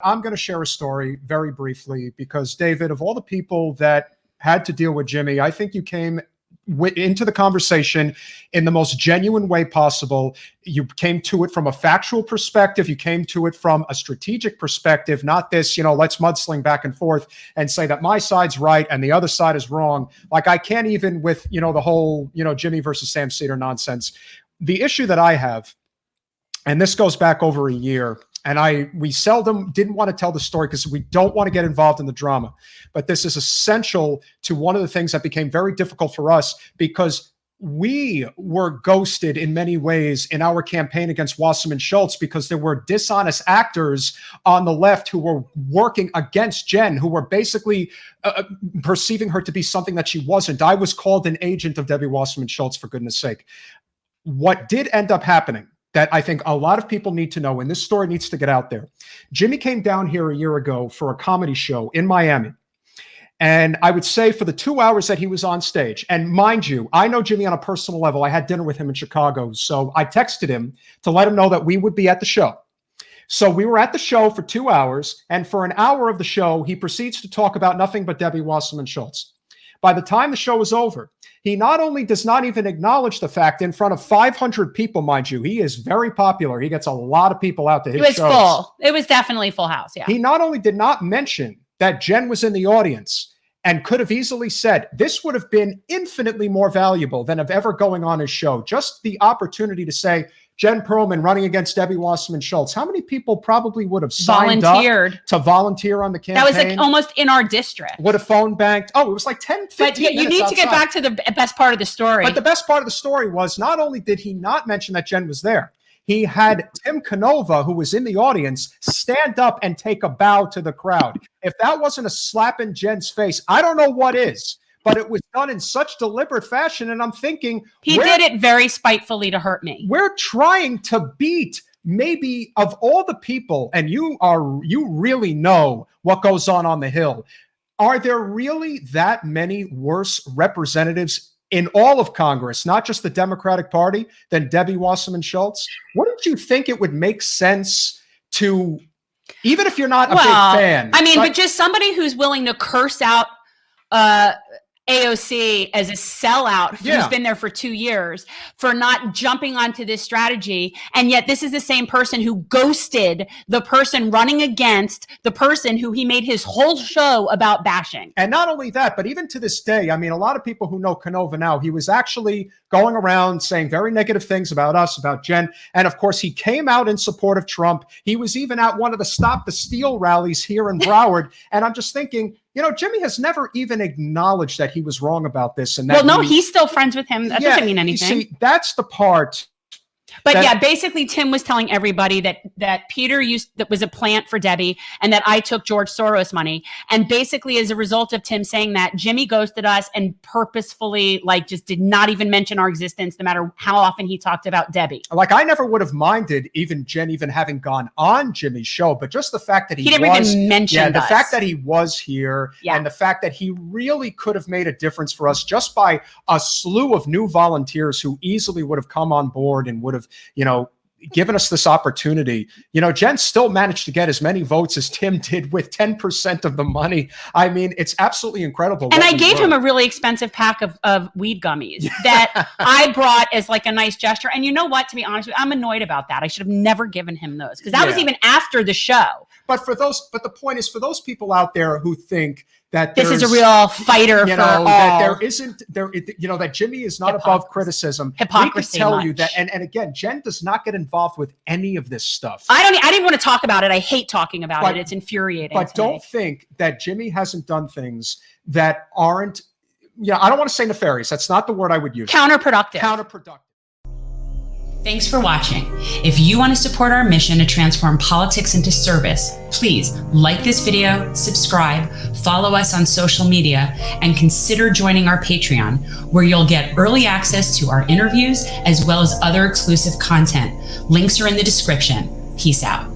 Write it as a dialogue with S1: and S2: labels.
S1: I'm going to share a story very briefly because, David, of all the people that had to deal with Jimmy, I think you came into the conversation in the most genuine way possible. You came to it from a factual perspective. You came to it from a strategic perspective, not this, let's mudsling back and forth and say that my side's right and the other side is wrong. Like, I can't even with, the whole, Jimmy versus Sam Cedar nonsense. The issue that I have, and this goes back over a year, and we seldom didn't want to tell the story because we don't want to get involved in the drama. But this is essential to one of the things that became very difficult for us because we were ghosted in many ways in our campaign against Wasserman Schultz because there were dishonest actors on the left who were working against Jen, who were basically perceiving her to be something that she wasn't. I was called an agent of Debbie Wasserman Schultz, for goodness sake. What did end up happening that I think a lot of people need to know, and this story needs to get out there. Jimmy came down here a year ago for a comedy show in Miami. And I would say for the 2 hours that he was on stage, and mind you, I know Jimmy on a personal level. I had dinner with him in Chicago. So I texted him to let him know that we would be at the show. So we were at the show for 2 hours. And for an hour of the show, he proceeds to talk about nothing but Debbie Wasserman Schultz. By the time the show was over, he not only does not even acknowledge the fact in front of 500 people, mind you, he is very popular. He gets a lot of people out to his shows. It was
S2: full. It was definitely full house, yeah.
S1: He not only did not mention that Jen was in the audience and could have easily said, this would have been infinitely more valuable than of ever going on his show. Just the opportunity to say, Jen Perlman running against Debbie Wasserman Schultz. How many people probably would have signed up to volunteer on the campaign?
S2: That was like almost in our district.
S1: Would have phone banked. Oh, it was like 10, 15
S2: But you need to get back to the best part of the story.
S1: But the best part of the story was not only did he not mention that Jen was there, he had Tim Canova, who was in the audience, stand up and take a bow to the crowd. If that wasn't a slap in Jen's face, I don't know what is. But it was done in such deliberate fashion. And I'm thinking,
S2: he did it very spitefully to hurt me.
S1: We're trying to beat maybe of all the people, and you really know what goes on the Hill. Are there really that many worse representatives in all of Congress, not just the Democratic Party, than Debbie Wasserman Schultz? Wouldn't you think it would make sense to, even if you're not a big fan?
S2: I mean, but just somebody who's willing to curse out AOC as a sellout who's been there for 2 years for not jumping onto this strategy. And yet this is the same person who ghosted the person running against the person who he made his whole show about bashing.
S1: And not only that, but even to this day, I mean, a lot of people who know Canova now, he was actually going around saying very negative things about us, about Jen. And of course, he came out in support of Trump. He was even at one of the Stop the Steal rallies here in Broward. And I'm just thinking, Jimmy has never even acknowledged that he was wrong about this. And that
S2: he's still friends with him. That doesn't mean anything.
S1: See, that's the part.
S2: But basically Tim was telling everybody that Peter that was a plant for Debbie and that I took George Soros money. And basically as a result of Tim saying that, Jimmy ghosted us and purposefully just did not even mention our existence, no matter how often he talked about Debbie.
S1: Like, I never would have minded Jen even having gone on Jimmy's show, but just the fact that he
S2: never even mentioned
S1: the fact that he was here and the fact that he really could have made a difference for us just by a slew of new volunteers who easily would have come on board and would have given us this opportunity. Jen still managed to get as many votes as Tim did with 10% of the money. I mean, it's absolutely incredible.
S2: And I gave him a really expensive pack of weed gummies that I brought as like a nice gesture. And you know what, to be honest with you, I'm annoyed about that. I should have never given him those because that was even after the show.
S1: But the point is, for those people out there who think that
S2: this is a real fighter for all,
S1: that that Jimmy is not above criticism.
S2: Hypocrisy.
S1: We can tell you that, and again, Jen does not get involved with any of this stuff.
S2: I didn't want to talk about it. I hate talking about it. It's infuriating.
S1: But don't think that Jimmy hasn't done things that aren't. I don't want to say nefarious. That's not the word I would use.
S2: Counterproductive.
S3: Thanks for watching. If you want to support our mission to transform politics into service, please like this video, subscribe, follow us on social media, and consider joining our Patreon, where you'll get early access to our interviews as well as other exclusive content. Links are in the description. Peace out.